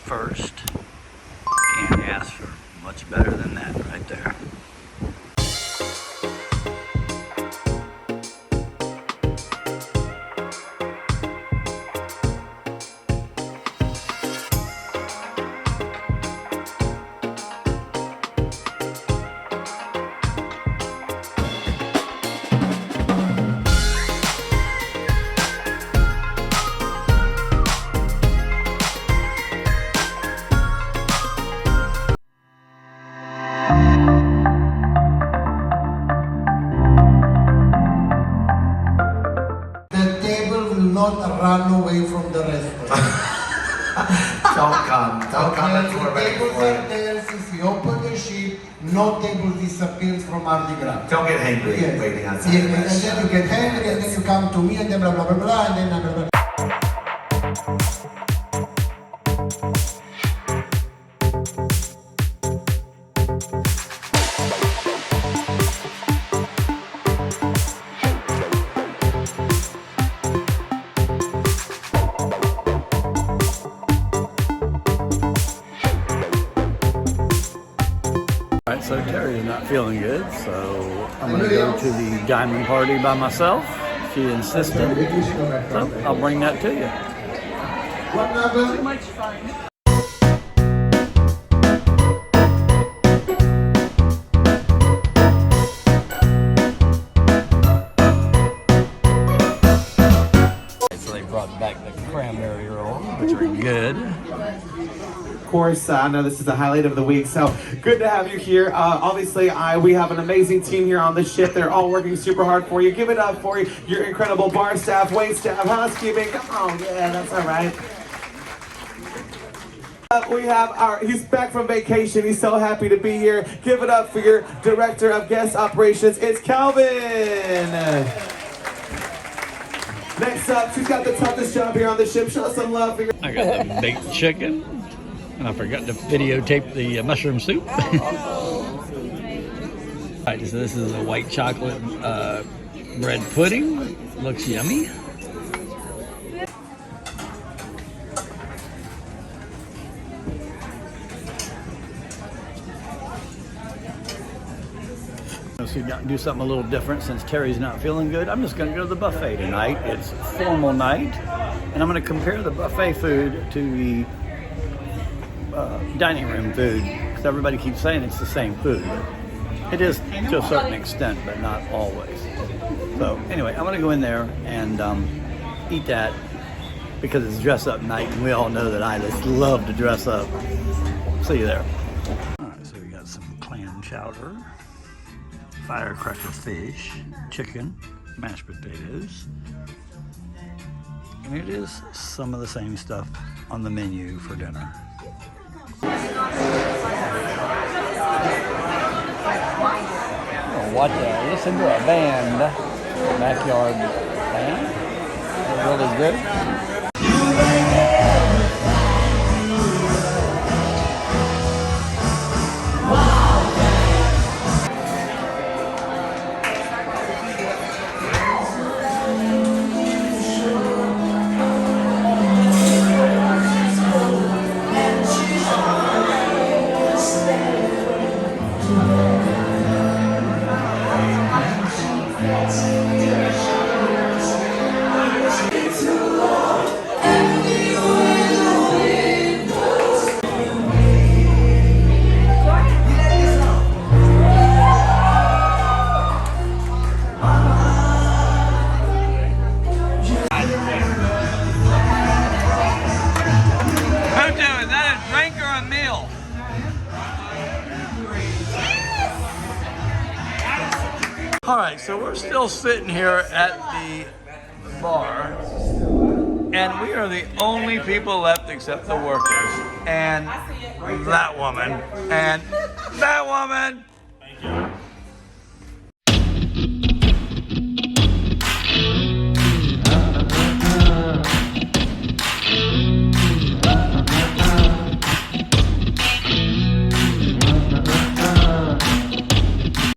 first. Can't ask for much better than that right there. Not run away from the restaurant. Don't come until we're ready tables for are it. there since we open the ship. No table disappears from Mardi Gras. Don't get angry waiting outside. Yes, and then you get angry, and then you come to me, and then blah blah blah blah, and then blah blah blah. Alright, so Terry is not feeling good, so I'm going to go to the diamond party by myself. She insisted, so I'll bring that to you. Too much fun. So they brought back the cranberry rolls, which are good. Of course, I know this is the highlight of the week, so good to have you here. Obviously, we have an amazing team here on the ship. They're all working super hard for you. Give it up for your incredible bar staff, wait staff, housekeeping. Come on, yeah, that's all right. We have he's back from vacation. He's so happy to be here. Give it up for your director of guest operations. It's Calvin. Next up, she's got the toughest job here on the ship. Show us some love for your... I got the baked chicken, and I forgot to videotape the mushroom soup. Alright, so this is a white chocolate bread pudding. Looks yummy. So do something a little different since Terry's not feeling good. I'm just going to go to the buffet tonight. It's formal night, and I'm going to compare the buffet food to the dining room food because everybody keeps saying it's the same food. It is to a certain extent, but not always. So anyway, I'm going to go in there and eat that because it's dress up night, and we all know that I just love to dress up. See you there. All right, so we got some clam chowder, firecracker fish, chicken, mashed potatoes, and it is some of the same stuff on the menu for dinner. Listen to a band, backyard band. They're really good. All right, so we're still sitting here at the bar, and we are the only people left except the workers, and that woman, and that woman.